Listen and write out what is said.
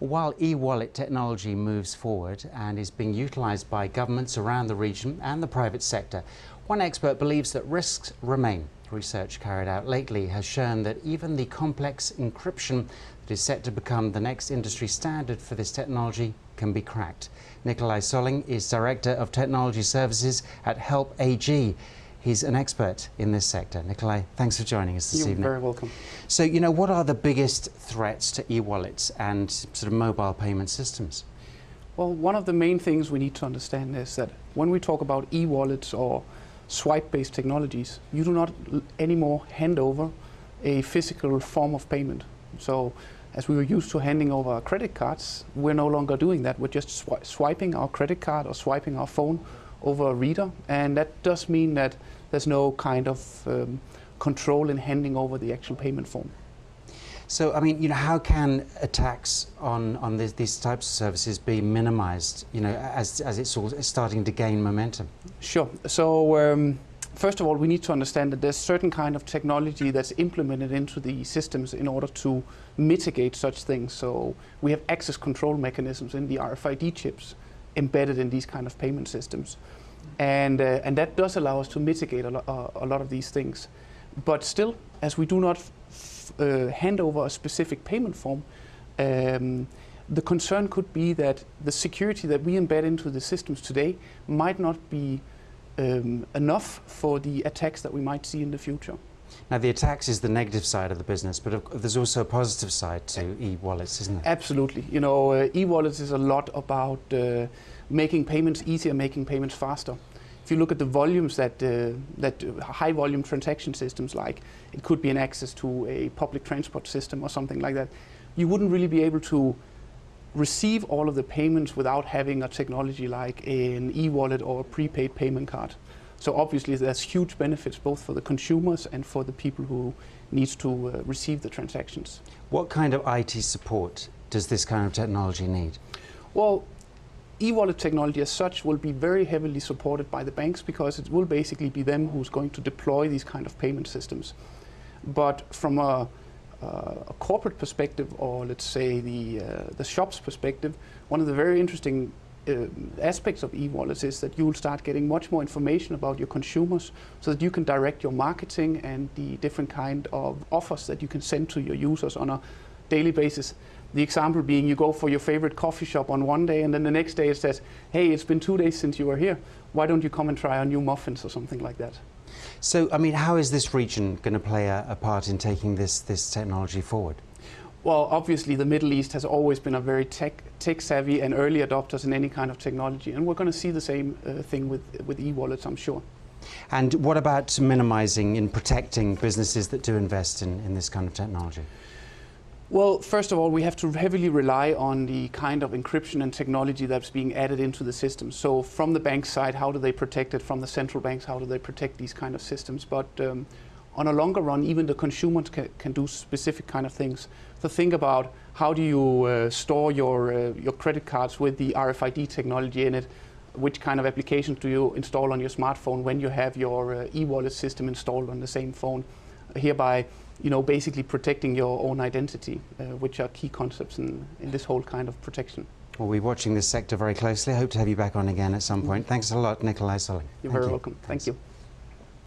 While e-wallet technology moves forward and is being utilised by governments around the region and the private sector, one expert believes that risks remain. Research carried out lately has shown that even the complex encryption that is set to become the next industry standard for this technology can be cracked. Nicolai is Director of Technology Services at Help AG. He's an expert in this sector. Nicolai, thanks for joining us this evening. You're very welcome. So, what are the biggest threats to e-wallets and sort of mobile payment systems? Well, one of the main things we need to understand is that when we talk about e-wallets or swipe-based technologies, you do not anymore hand over a physical form of payment. So, as we were used to handing over our credit cards, we're no longer doing that. We're just swiping our credit card or swiping our phone over a reader, and that does mean that there's no kind of control in handing over the actual payment form. So, how can attacks on these types of services be minimized, as it's all starting to gain momentum? Sure. So, first of all, we need to understand that there's certain kind of technology that's implemented into the systems in order to mitigate such things. So, we have access control mechanisms in the RFID chips embedded in these kind of payment systems, and that does allow us to mitigate a lot of these things. But still, as we do not hand over a specific payment form, the concern could be that the security that we embed into the systems today might not be enough for the attacks that we might see in the future. Now, the attacks is the negative side of the business, but there's also a positive side to e-wallets, isn't there? Absolutely. E-wallets is a lot about making payments easier, making payments faster. If you look at the volumes that high volume transaction systems, like it could be an access to a public transport system or something like that, you wouldn't really be able to receive all of the payments without having a technology like an e-wallet or a prepaid payment card. So obviously there's huge benefits both for the consumers and for the people who need to receive the transactions. What kind of IT support does this kind of technology need? Well, e-wallet technology as such will be very heavily supported by the banks, because it will basically be them who's going to deploy these kind of payment systems. But from a corporate perspective, or let's say the shop's perspective, one of the very interesting aspects of e-wallets is that you will start getting much more information about your consumers, so that you can direct your marketing and the different kind of offers that you can send to your users on a daily basis. The example being, you go for your favorite coffee shop on one day, and then the next day it says, hey, it's been 2 days since you were here. Why don't you come and try our new muffins or something like that? So, how is this region going to play a part in taking this technology forward? Well, obviously the Middle East has always been a very tech-savvy and early adopters in any kind of technology, and we're going to see the same thing with e-wallets, I'm sure. And what about minimizing and protecting businesses that do invest in this kind of technology? Well, first of all, we have to heavily rely on the kind of encryption and technology that's being added into the system. So from the bank side, how do they protect it? From the central banks, how do they protect these kind of systems? But on a longer run, even the consumers can do specific kind of things. So think about, how do you store your credit cards with the RFID technology in it? Which kind of applications do you install on your smartphone when you have your e-wallet system installed on the same phone? Hereby, basically protecting your own identity, which are key concepts in this whole kind of protection. Well, we're watching this sector very closely. I hope to have you back on again at some point. Thanks a lot, Nicolai. You're very welcome. Thank you.